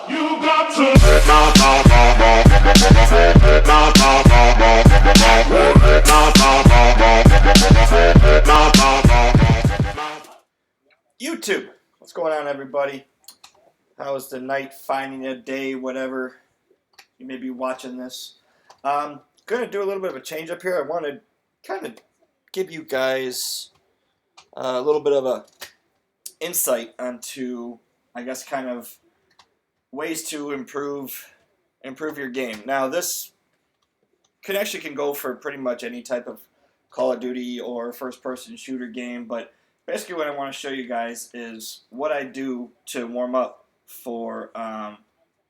You got to YouTube. What's going on, everybody? How was the night, finding a day, whatever you may be watching this? Going to do a little bit of a change up here. I want to kind of give you guys a little bit of a insight onto, I guess, kind of ways to improve your game. Now, this can go for pretty much any type of Call of Duty or first-person shooter game, but basically what I want to show you guys is what I do to warm up for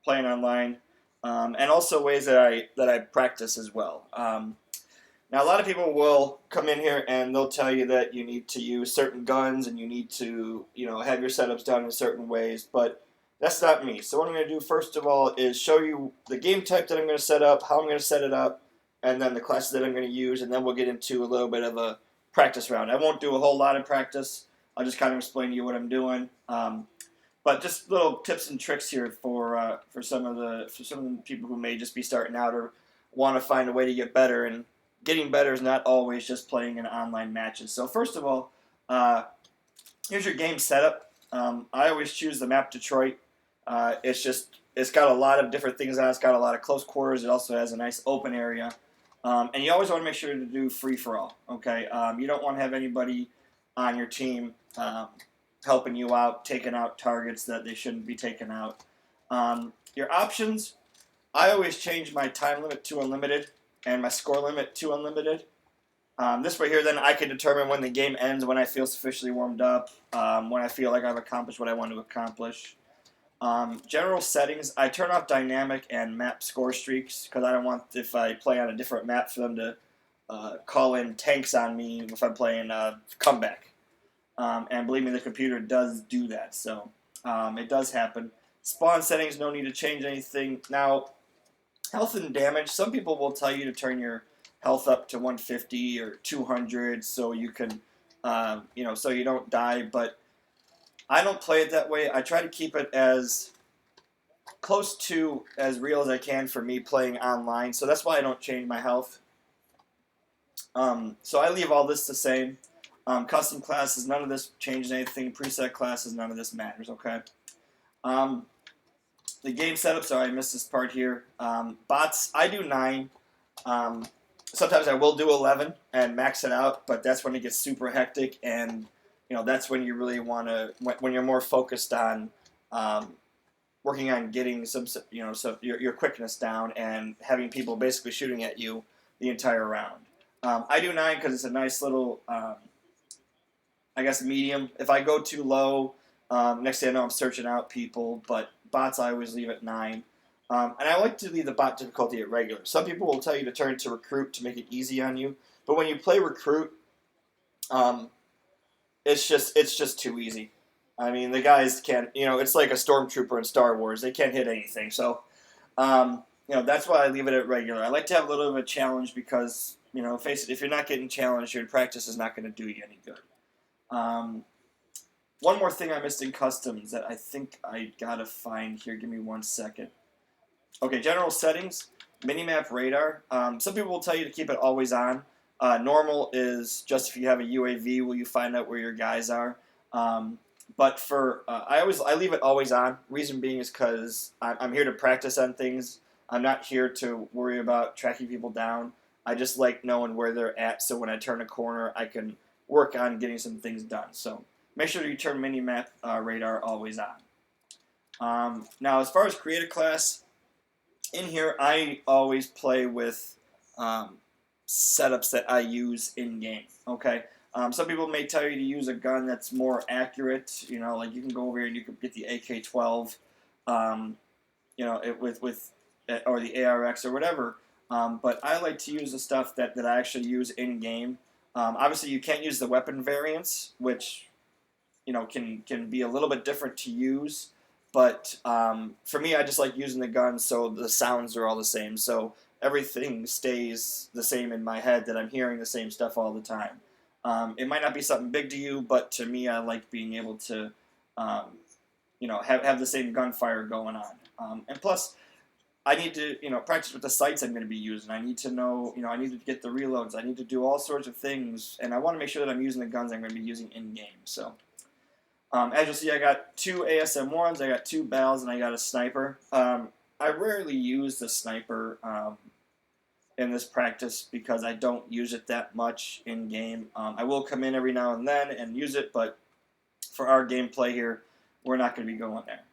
playing online, and also ways that I practice as well. Now, a lot of people will come in here and they'll tell you that you need to use certain guns and you need to, have your setups done in certain ways, but that's not me. So what I'm going to do first of all is show you the game type that I'm going to set up, how I'm going to set it up, and then the classes that I'm going to use, and then we'll get into a little bit of a practice round. I won't do a whole lot of practice. I'll just kind of explain to you what I'm doing. But just little tips and tricks here for some of the people who may just be starting out or want to find a way to get better. And getting better is not always just playing in online matches. So first of all, here's your game setup. I always choose the map Detroit. It's got a lot of different things on it. It's got a lot of close quarters. It also has a nice open area. And you always want to make sure to do free-for-all, okay? You don't want to have anybody on your team helping you out, taking out targets that they shouldn't be taking out. Your options, I always change my time limit to unlimited and my score limit to unlimited. This way here, then I can determine when the game ends, when I feel sufficiently warmed up, when I feel like I've accomplished what I want to accomplish. General settings, I turn off dynamic and map score streaks because I don't want, if I play on a different map, for them to call in tanks on me if I'm playing comeback. And believe me, the computer does do that, so it does happen. Spawn settings, no need to change anything. Now, health and damage, some people will tell you to turn your health up to 150 or 200 so you can, so you don't die, but I don't play it that way. I try to keep it as close to as real as I can for me playing online, so that's why I don't change my health. So I leave all this the same. Custom classes, none of this changes anything. Preset classes, none of this matters, okay? The game setup, sorry I missed this part here. Bots, I do 9. Sometimes I will do 11 and max it out, but that's when it gets super hectic, and that's when you really want to, when you're more focused on working on getting your quickness down and having people basically shooting at you the entire round. I do 9 because it's a nice little, I guess, medium. If I go too low, next thing I know I'm searching out people, but bots I always leave at 9. And I like to leave the bot difficulty at regular. Some people will tell you to turn it to recruit to make it easy on you, but when you play recruit, it's just too easy. I mean, the guys can't, it's like a stormtrooper in Star Wars. They can't hit anything. So, that's why I leave it at regular. I like to have a little bit of a challenge because, face it, if you're not getting challenged, your practice is not going to do you any good. One more thing I missed in customs that I think I gotta find here. Give me 1 second. Okay, general settings, minimap radar. Some people will tell you to keep it always on. Normal is just if you have a UAV, will you find out where your guys are. But for I leave it always on. Reason being is because I'm here to practice on things. I'm not here to worry about tracking people down. I just like knowing where they're at, so when I turn a corner, I can work on getting some things done. So make sure you turn minimap radar always on. Now, as far as create a class, in here I always play with setups that I use in game. Okay, some people may tell you to use a gun that's more accurate. Like you can go over here and you can get the AK-12, or the ARX or whatever. But I like to use the stuff that I actually use in game. Obviously, you can't use the weapon variants, which can be a little bit different to use. But for me, I just like using the gun so the sounds are all the same. So everything stays the same in my head, that I'm hearing the same stuff all the time. It might not be something big to you, but to me, I like being able to have the same gunfire going on. And plus, I need to, practice with the sights I'm going to be using. I need to know, I need to get the reloads. I need to do all sorts of things, and I want to make sure that I'm using the guns I'm going to be using in game. So, as you'll see, I got 2 ASM-1s, I got 2 BALs, and I got a sniper. I rarely use the sniper in this practice because I don't use it that much in game. I will come in every now and then and use it, but for our gameplay here, we're not going to be going there.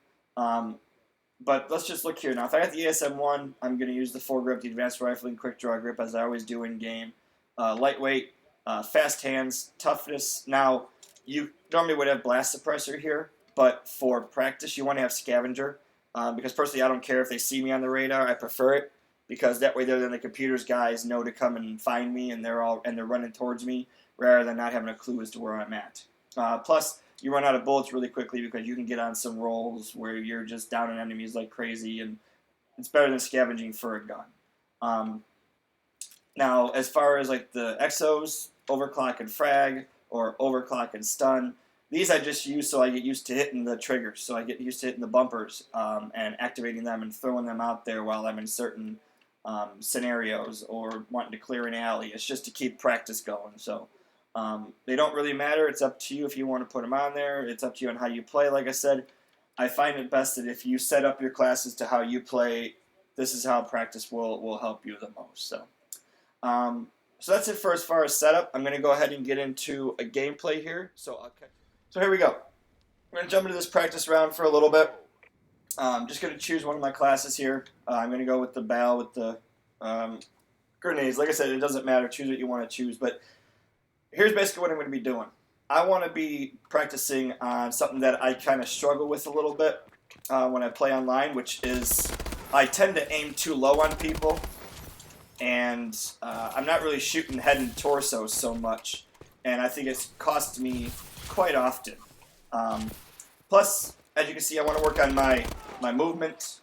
But let's just look here. Now, if I got the ASM-1, I'm going to use the foregrip, the advanced rifling, quick draw grip, as I always do in game. Lightweight, fast hands, toughness. Now, you normally would have blast suppressor here, but for practice, you want to have scavenger. Because personally, I don't care if they see me on the radar. I prefer it because that way, then the computer's guys know to come and find me, and they're running towards me rather than not having a clue as to where I'm at. Plus, you run out of bullets really quickly because you can get on some rolls where you're just downing enemies like crazy, and it's better than scavenging for a gun. Now, as far as like the exos, overclock and frag, or overclock and stun, these I just use so I get used to hitting the triggers, so I get used to hitting the bumpers and activating them and throwing them out there while I'm in certain scenarios or wanting to clear an alley. It's just to keep practice going. So. They don't really matter. It's up to you if you want to put them on there. It's up to you on how you play. Like I said, I find it best that if you set up your classes to how you play, this is how practice will help you the most. So that's it for as far as setup. I'm going to go ahead and get into a gameplay here. So here we go. I'm going to jump into this practice round for a little bit. I'm just going to choose one of my classes here. I'm going to go with the BAL with the grenades. Like I said, it doesn't matter. Choose what you want to choose, but here's basically what I'm going to be doing. I want to be practicing on something that I kind of struggle with a little bit when I play online, which is I tend to aim too low on people, and I'm not really shooting head and torso so much, and I think it's cost me quite often. Plus, as you can see, I want to work on my movement.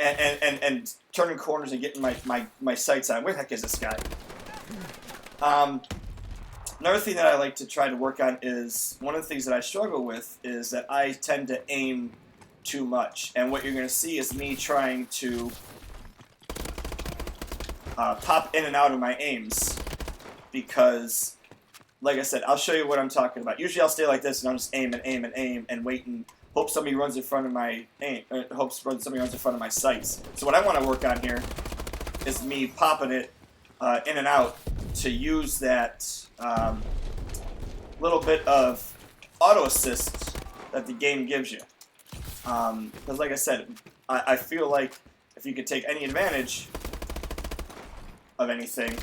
And turning corners and getting my sights on. Where the heck is this guy? Another thing that I like to try to work on is, one of the things that I struggle with is that I tend to aim too much. And what you're going to see is me trying to pop in and out of my aims. Because, like I said, I'll show you what I'm talking about. Usually I'll stay like this and I'll just aim and aim and aim and wait and hope somebody runs in front of my aim. Somebody runs in front of my sights. So what I want to work on here is me popping it in and out to use that little bit of auto assist that the game gives you. Because like I said, I feel like if you could take any advantage of anything,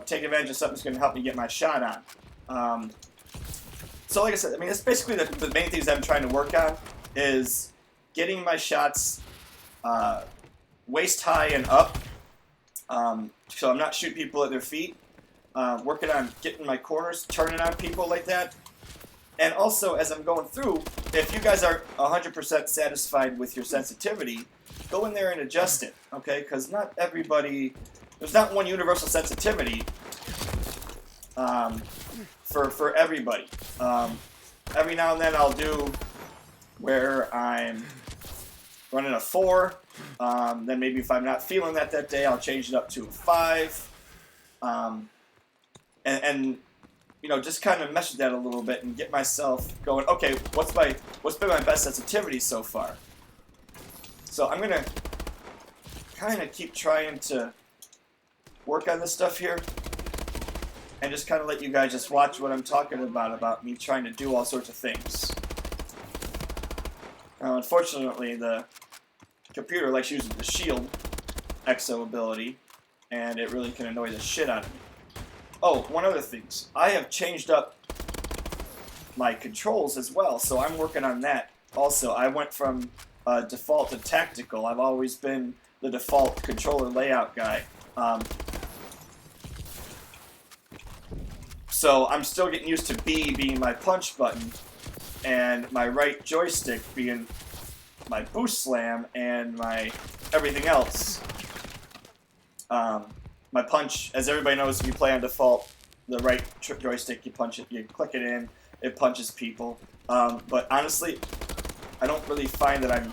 take advantage of something that's going to help me get my shot on. So like I said, I mean, that's basically the main things I'm trying to work on is getting my shots waist high and up, so I'm not shooting people at their feet, working on getting my corners, turning on people like that, and also as I'm going through, if you guys are 100% satisfied with your sensitivity, go in there and adjust it, okay? Because not everybody, there's not one universal sensitivity for everybody. Every now and then I'll do where I'm running a 4, then maybe if I'm not feeling that day, I'll change it up to a 5, and just kind of mesh that a little bit and get myself going. Okay, what's been my best sensitivity so far? So I'm gonna kind of keep trying to work on this stuff here, and just kind of let you guys just watch what I'm talking about me trying to do all sorts of things. Now, unfortunately, the computer likes using the shield exo ability, and it really can annoy the shit out of me. Oh, one other thing. I have changed up my controls as well, so I'm working on that also. I went from default to tactical. I've always been the default controller layout guy. So I'm still getting used to B being my punch button, and my right joystick being my boost slam, and my everything else. My punch, as everybody knows, if you play on default, the right joystick, you punch it, you click it in, it punches people. But honestly, I don't really find that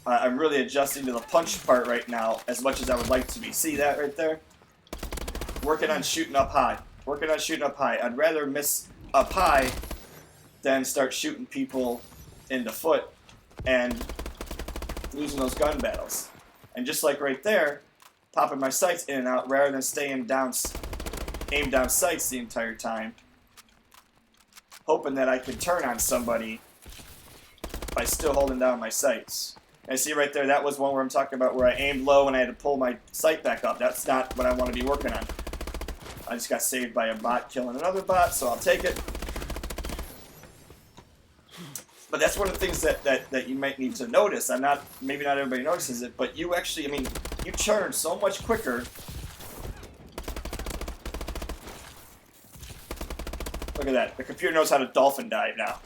I'm really adjusting to the punch part right now as much as I would like to be. See that right there? Working on shooting up high. Working on shooting up high. I'd rather miss up high than start shooting people in the foot and losing those gun battles. And just like right there, popping my sights in and out rather than staying down, aim down sights the entire time, hoping that I could turn on somebody by still holding down my sights. And see right there, that was one where I'm talking about where I aimed low and I had to pull my sight back up. That's not what I want to be working on. I just got saved by a bot killing another bot, so I'll take it. But that's one of the things that you might need to notice. Maybe not everybody notices it, but you actually, I mean, you turn so much quicker. Look at that. The computer knows how to dolphin dive now.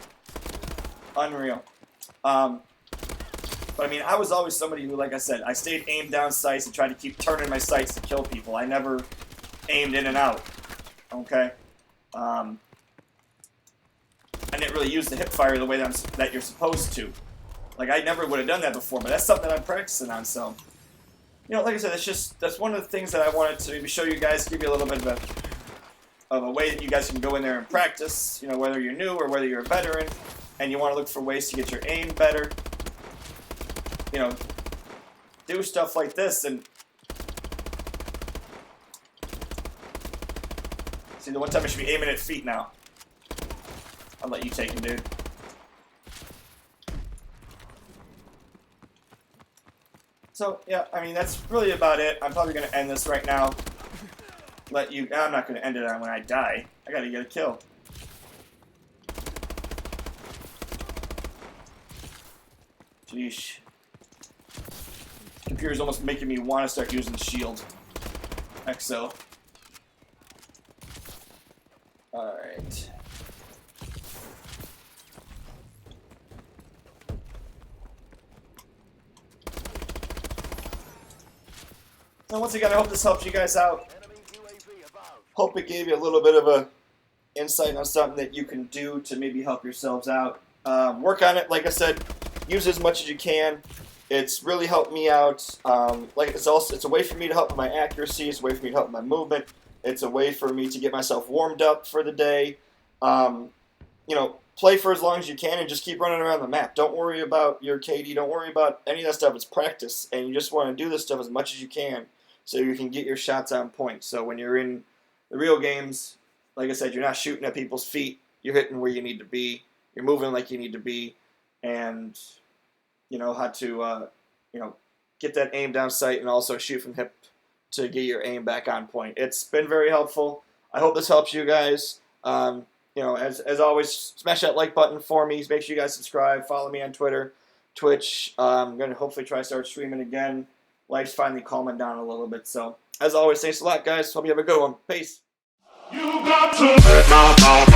Unreal. But I mean, I was always somebody who, like I said, I stayed aimed down sights and tried to keep turning my sights to kill people. I never aimed in and out. Okay? I didn't really use the hip fire the way that you're supposed to. Like, I never would have done that before, but that's something that I'm practicing on, so. You know, like I said, that's one of the things that I wanted to maybe show you guys, give you a little bit of a way that you guys can go in there and practice, you know, whether you're new or whether you're a veteran, and you want to look for ways to get your aim better. You know, do stuff like this, and see, the one time I should be aiming at feet now. I'll let you take him, dude. So, yeah, I mean, that's really about it. I'm probably going to end this right now. I'm not going to end it on when I die. I got to get a kill. Jeez. Computer's almost making me want to start using shield. XO. Alright. So once again, I hope this helps you guys out. Hope it gave you a little bit of a insight on something that you can do to maybe help yourselves out. Work on it, like I said, use as much as you can. It's really helped me out. It's a way for me to help with my accuracy. It's a way for me to help with my movement. It's a way for me to get myself warmed up for the day. You know, play for as long as you can and just keep running around the map. Don't worry about your KD. Don't worry about any of that stuff. It's practice, and you just want to do this stuff as much as you can so you can get your shots on point. So when you're in the real games, like I said, you're not shooting at people's feet. You're hitting where you need to be. You're moving like you need to be, and you know how to get that aim down sight and also shoot from hip to get your aim back on point. It's been very helpful. I hope this helps you guys. You know, as always, smash that like button for me. Make sure you guys subscribe. Follow me on Twitter, Twitch. I'm going to hopefully try to start streaming again. Life's finally calming down a little bit. So, as always, thanks a lot, guys. Hope you have a good one. Peace. You got to